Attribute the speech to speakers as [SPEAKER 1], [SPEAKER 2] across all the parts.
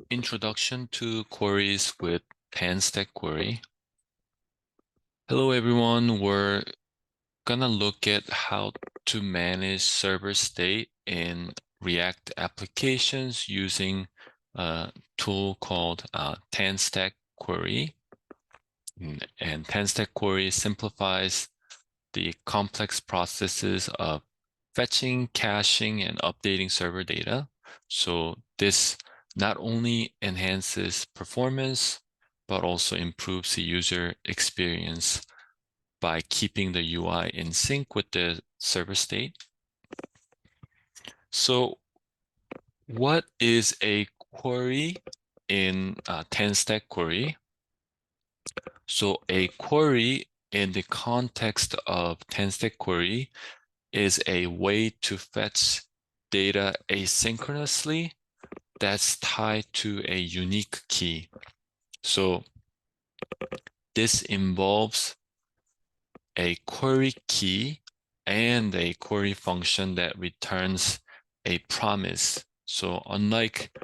[SPEAKER 1] Introduction to Queries with TanStack Query. Hello everyone, we're gonna look at how to manage server state in React applications using a tool called TanStack Query. And TanStack Query simplifies the complex processes of fetching, caching, and updating server data. So this not only enhances performance, but also improves the user experience by keeping the UI in sync with the server state. So what is a query in TanStack Query? So a query in the context of TanStack Query is a way to fetch data asynchronously that's tied to a unique key. So this involves a query key and a query function that returns a promise. So unlike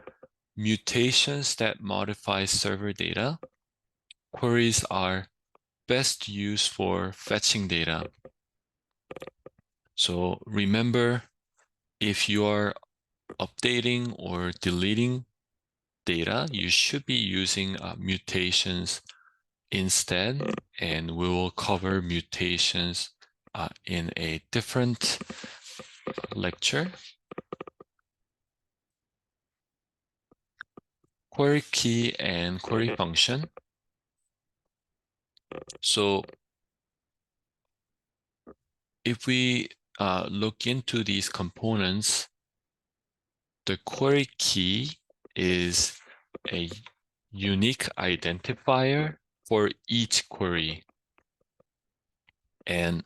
[SPEAKER 1] mutations that modify server data, queries are best used for fetching data. So remember, if you are updating or deleting data, you should be using mutations instead, and we will cover mutations in a different lecture. Query key and query function. So if we look into these components, the query key is a unique identifier for each query and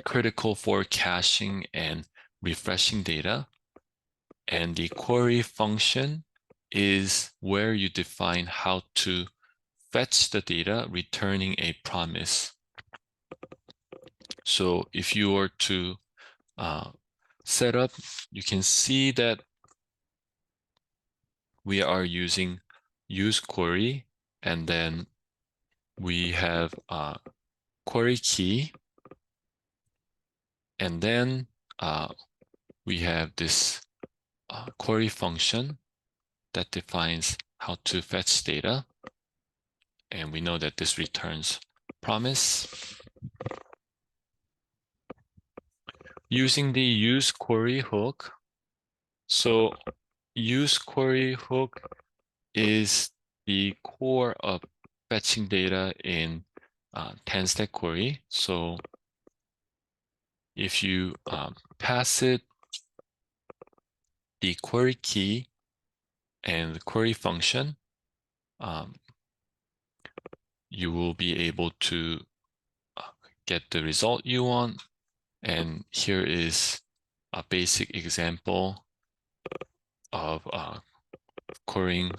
[SPEAKER 1] critical for caching and refreshing data. And the query function is where you define how to fetch the data, returning a promise. So if you were to set up, you can see that we are using use query, and then we have query key, and then we have this query function that defines how to fetch data. And we know that this returns promise. Using the use query hook. So use query hook is the core of fetching data in TanStack Query. So if you pass it the query key and the query function, you will be able to get the result you want. And here is a basic example of querying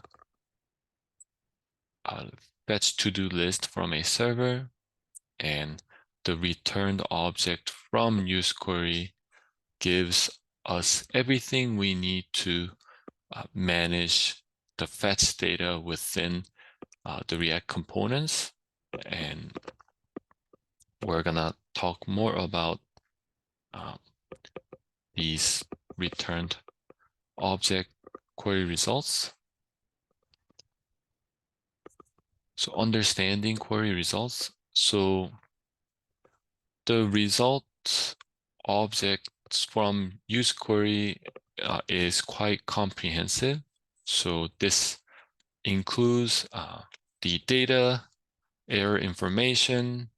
[SPEAKER 1] a fetch to-do list from a server, and the returned object from use query gives us everything we need to manage the fetch data within the React components. And we're gonna talk more about these returned object query results. So understanding query results. So the result objects from use query is quite comprehensive. So this includes the data, error information,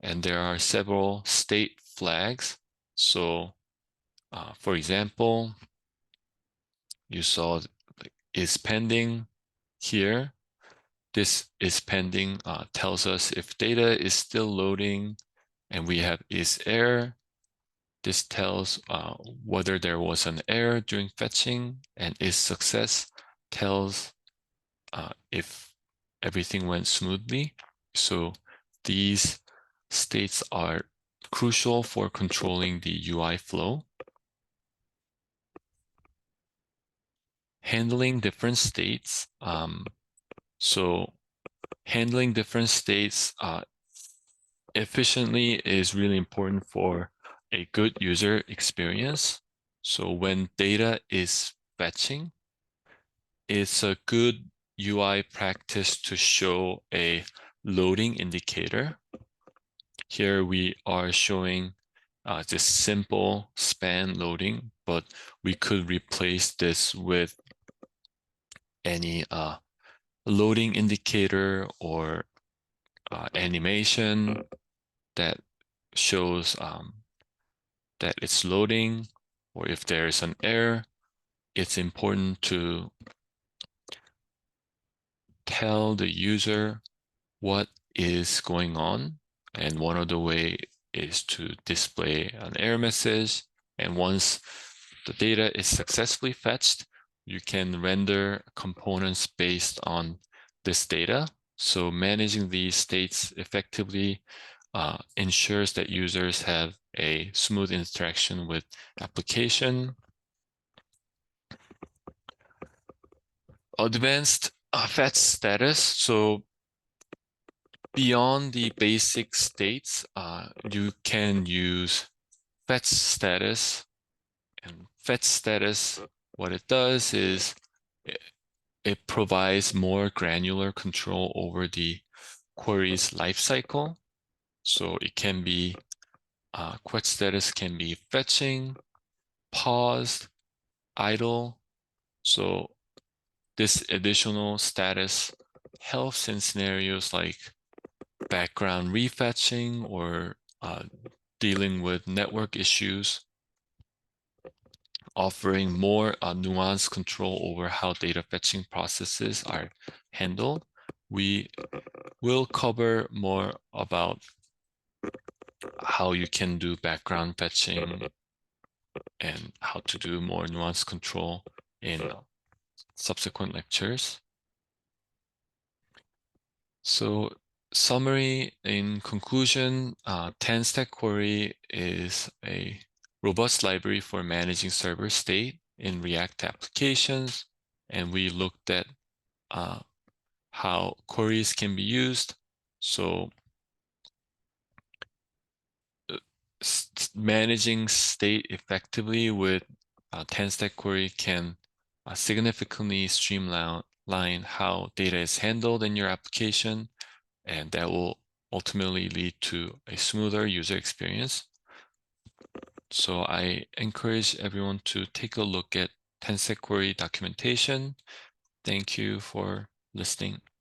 [SPEAKER 1] and there are several state flags. So for example, you saw is pending here. This is pending tells us if data is still loading, and we have is error. This tells whether there was an error during fetching, and is success tells if everything went smoothly. So these states are crucial for controlling the UI flow. handling different states. So handling different states efficiently is really important for a good user experience. So when data is fetching, it's a good UI practice to show a loading indicator. Here we are showing just simple span loading, but we could replace this with any loading indicator or animation that shows that it's loading, or if there is an error, it's important to tell the user what is going on. And one of the way is to display an error message. And once the data is successfully fetched, you can render components based on this data. So managing these states effectively ensures that users have a smooth interaction with application. Advanced fetch status. So beyond the basic states, you can use fetch status. And fetch status, what it does is it provides more granular control over the query's lifecycle. So it can be, fetch status can be fetching, paused, idle. So this additional status helps in scenarios like background refetching or dealing with network issues, offering more nuanced control over how data fetching processes are handled. We will cover more about how you can do background fetching and how to do more nuanced control in subsequent lectures. So summary, in conclusion, TanStack Query is a robust library for managing server state in React applications. And we looked at how queries can be used. So managing state effectively with TanStack Query can significantly streamline how data is handled in your application, and that will ultimately lead to a smoother user experience. So I encourage everyone to take a look at TanStack Query documentation. Thank you for listening.